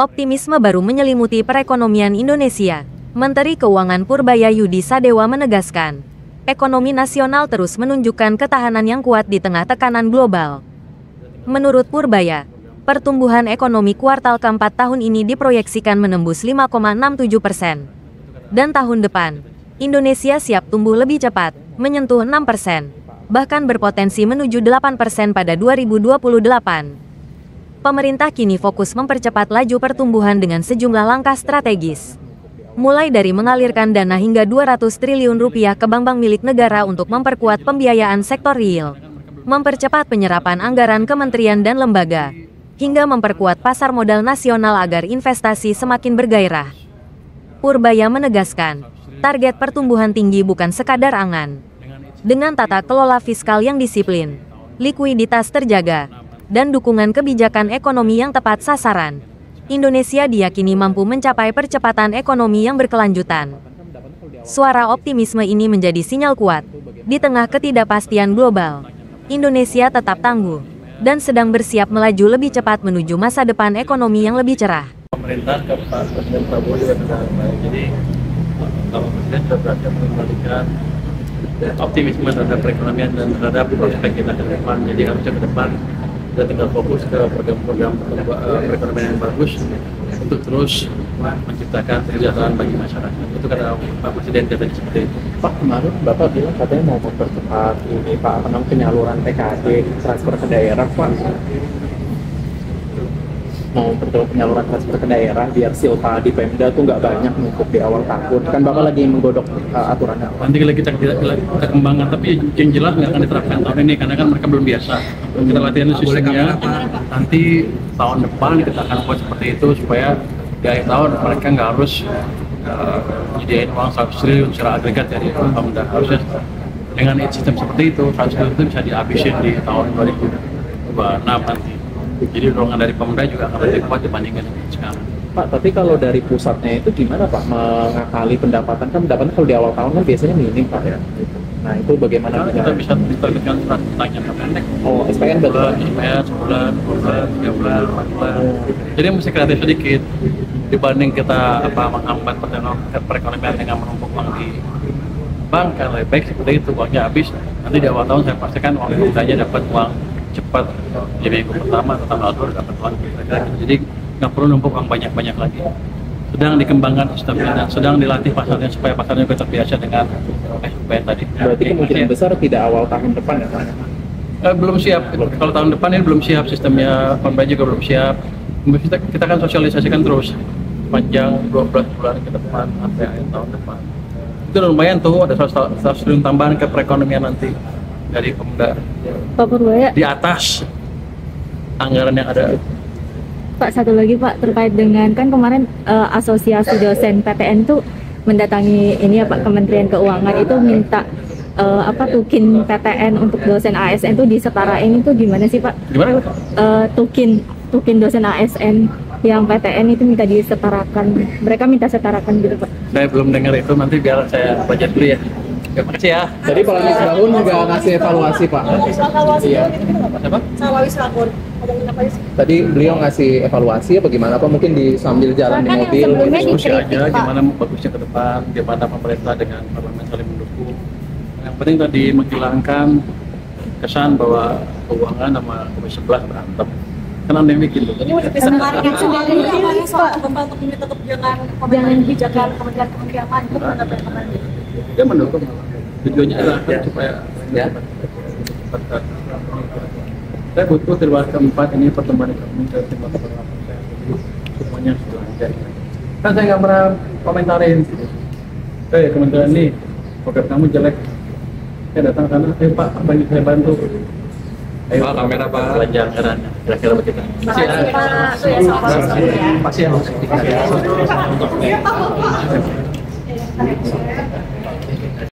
Optimisme baru menyelimuti perekonomian Indonesia. Menteri Keuangan Purbaya Yudi Sadewa menegaskan, ekonomi nasional terus menunjukkan ketahanan yang kuat di tengah tekanan global. Menurut Purbaya, pertumbuhan ekonomi kuartal keempat tahun ini diproyeksikan menembus 5,67%. Dan tahun depan, Indonesia siap tumbuh lebih cepat, menyentuh 6%, bahkan berpotensi menuju 8% pada 2028. Pemerintah kini fokus mempercepat laju pertumbuhan dengan sejumlah langkah strategis. Mulai dari mengalirkan dana hingga 200 triliun rupiah ke bank-bank milik negara untuk memperkuat pembiayaan sektor real, mempercepat penyerapan anggaran kementerian dan lembaga, hingga memperkuat pasar modal nasional agar investasi semakin bergairah. Purbaya menegaskan, target pertumbuhan tinggi bukan sekadar angan. Dengan tata kelola fiskal yang disiplin, likuiditas terjaga, dan dukungan kebijakan ekonomi yang tepat sasaran, Indonesia diyakini mampu mencapai percepatan ekonomi yang berkelanjutan. Suara optimisme ini menjadi sinyal kuat. Di tengah ketidakpastian global, Indonesia tetap tangguh dan sedang bersiap melaju lebih cepat menuju masa depan ekonomi yang lebih cerah. Pemerintah ke Pak Presiden Prabowo juga sudah baik. Jadi Bapak Presiden sudah berhasil mengembalikan optimisme terhadap perekonomian dan terhadap prospek kita ke depan. Jadi harusnya ke depan kita tinggal fokus ke program-program perekonomian yang bagus untuk terus menciptakan kesejahteraan bagi masyarakat. Itu kata Pak Presiden katanya seperti itu. Pak, kemarin Bapak bilang katanya mau mempercepat ini Pak, penyaluran TKD transfer ke daerah Pak. Mau mempercepat penyaluran transfer ke daerah biar silpa di Pemda tuh nggak banyak numpuk di awal tahun. Kan Bapak lagi menggodok aturannya. Nanti kita kembangkan, tapi yang jelas nggak akan diterapkan tahun ini karena kan mereka belum biasa. Kita latihan sistemnya. Nanti tahun depan kita akan buat seperti itu supaya di akhir tahun mereka nggak harus nyediain uang 100 triliun secara agregat dari Pemda. Harusnya dengan sistem seperti itu 100 triliun itu bisa dihabisin di tahun 2026 nanti. Jadi dorongan dari Pemda juga akan lebih kuat dibandingkan sekarang. Pak, tapi kalau dari pusatnya itu gimana Pak mengakali pendapatan? Kan pendapatan kalau di awal tahun kan biasanya minim Pak ya. Nah itu bagaimana? Nah, kita bisa diterbitkan surat pertanyaan pendek. Oh, SPN berarti? SPN sebulan, 2 bulan, 3 bulan, 4 bulan. Jadi mesti kreatif sedikit dibanding kita menghambat perekonomian dengan menumpuk uang di bank. Kan lebih baik seperti itu, uangnya habis. Nanti di awal tahun saya pastikan uang kita aja dapat uang cepat di minggu pertama atau tanggal 2 dapat uang kira-kira. Jadi nggak perlu numpuk uang banyak-banyak lagi. Sedang dikembangkan sistemnya dan sedang dilatih pasarnya supaya pasarnya juga terbiasa dengan SPN tadi. Berarti kemungkinan besar tidak awal tahun depan ya Pak? Belum siap. Kalau tahun depan ini belum siap sistemnya, Pemda juga belum siap. Kita akan sosialisasikan terus panjang 12 bulan ke depan sampai akhir tahun depan. Itu lumayan tuh, ada 100 triliun tambahan ke perekonomian nanti dari Pemda. Pak Purbaya, di atas anggaran yang ada. Pak, satu lagi Pak, terkait dengan kan kemarin asosiasi dosen PTN itu mendatangi ini ya Pak, Kementerian Keuangan itu minta tukin PTN untuk dosen ASN itu disetarain, itu gimana sih Pak? Gimana? Tukin dosen ASN yang PTN itu minta disetarakan, mereka minta setarakan gitu Pak. Saya belum dengar itu, nanti biar saya baca dulu ya. Terima kasih ya. Tadi Pak Wisrahun juga ngasih evaluasi Pak. Iya. Siapa? Sama Wisrahun. Tadi beliau ngasih evaluasi apa gimana Pak? Mungkin di sambil jalan di mobil. Diskusi aja gimana bagusnya ke depan, gimana pemerintah dengan parlemen saling mendukung. Yang penting tadi menghilangkan kesan bahwa keuangan sama Komisi 11 berantem. Kan ada yang bikin tuh. Ini udah bisa mengarahkan sebenarnya soal Bapak untuk tetap jangan kebijakan kementerian maju mengenai Dia mendukung. Tujuannya adalah supaya Ya. Saya butuh triwulan keempat ini pertumbuhan ekonomi ke 5,8%. Semuanya sudah lancar. Kan saya nggak pernah komentarin. Kementerian ini program kamu jelek. Saya datang ke sana, Pak, apa yang saya bantu? Ayo Pak, kamera Pak, belanja anggarannya. Kira-kira begitu. Terima kasih Pak. Terima kasih ya.